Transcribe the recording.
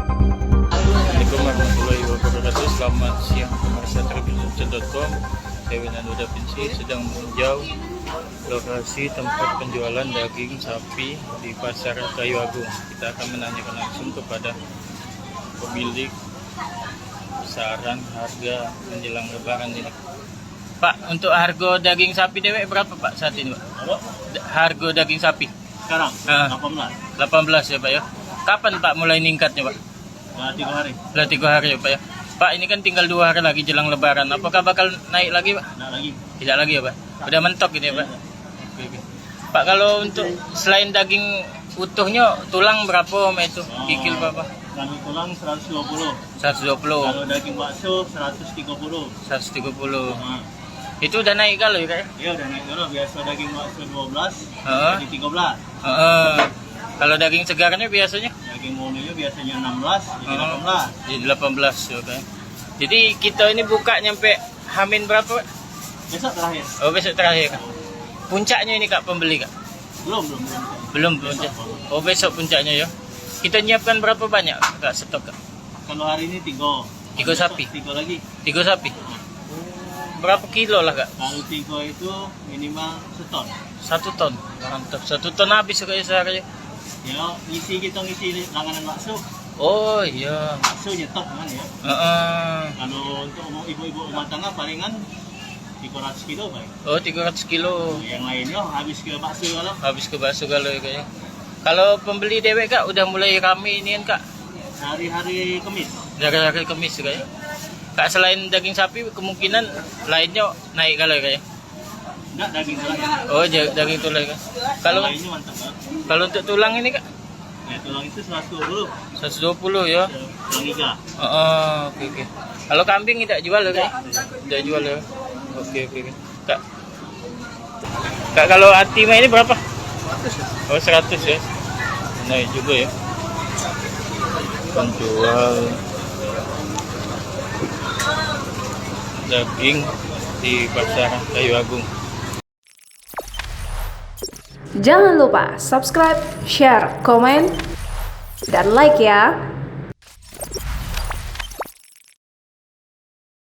Assalamualaikum warahmatullahi wabarakatuh. Selamat siang pemirsa Tribunnews.com. Saya Winando Davinci sedang meninjau lokasi tempat penjualan daging sapi di Pasar Kayu Agung. Kita akan menanyakan langsung kepada pemilik saran harga menjelang lebaran ini. Pak, untuk harga daging sapi dewek berapa Pak saat ini Pak? Harga daging sapi Sekarang 18 ya Pak ya. Kapan Pak mulai ningkatnya Pak? 3 hari. Sudah 3 hari ya Pak ya. Pak, ini kan tinggal 2 hari lagi jelang lebaran. Apakah bakal naik lagi Pak? Nggak lagi. Tidak lagi ya Pak? Udah mentok gitu ya Pak? Oke. Pak, kalau untuk selain daging utuhnya, tulang berapa itu? Kikil berapa? Kalau tulang 120. 120. Kalau daging bakso 130. 130. Nah, Itu udah naik kalau ya Kak? ya udah naik dulu. Biasa daging bakso 12, Heeh. jadi 13. Kalau daging segarnya biasanya? Daging murninya biasanya 16, jadi 18. Jadi 18 ya Kak. Jadi kita ini buka nyampe Hamin berapa Pak? Besok terakhir. Oh, besok terakhir Kak. Puncaknya ini Kak pembeli Kak? Belum puncak. Oh, besok puncaknya ya. Kita nyiapkan berapa banyak Kak stok Kak? Kalau hari ini 3. 3 sapi. 3 lagi. 3 sapi. Berapa kilo lah Kak? Kalau 3 itu minimal seton. 1 ton. Mantap. 1 ton habis kayak sehari. Ya, kita ngisi langganan bakso. Oh iya. Bakso nyetok kan ya. Kalau untuk ibu-ibu rumah tangga palingan 300 kilo baik. Oh, 300 kilo. Yang lainnya habis ke bakso kalau. Habis ke bakso galau ya kayaknya. Kalau pembeli dewek Kak udah mulai rame ini kan Kak. Hari-hari Kamis. Dari hari Kamis kayaknya. Kak, selain daging sapi kemungkinan lainnya naik kalau kayaknya. Enggak, daging tulang ya. Oh, daging tulang Kak. Kalau Lainnya mantap banget. kalau untuk tulang ini Kak Ya, tulang itu 120. 120 ya. Tulang iga. Oke. Kalau kambing tidak jual ya Kak? Tidak jual ya. Oke. Kak. Kak, kalau Atima ini berapa? 100. Oh, 100 ya. Naik juga ya. Penjual daging di Pasar Kayu Agung. Jangan lupa subscribe, share, komen, dan like ya.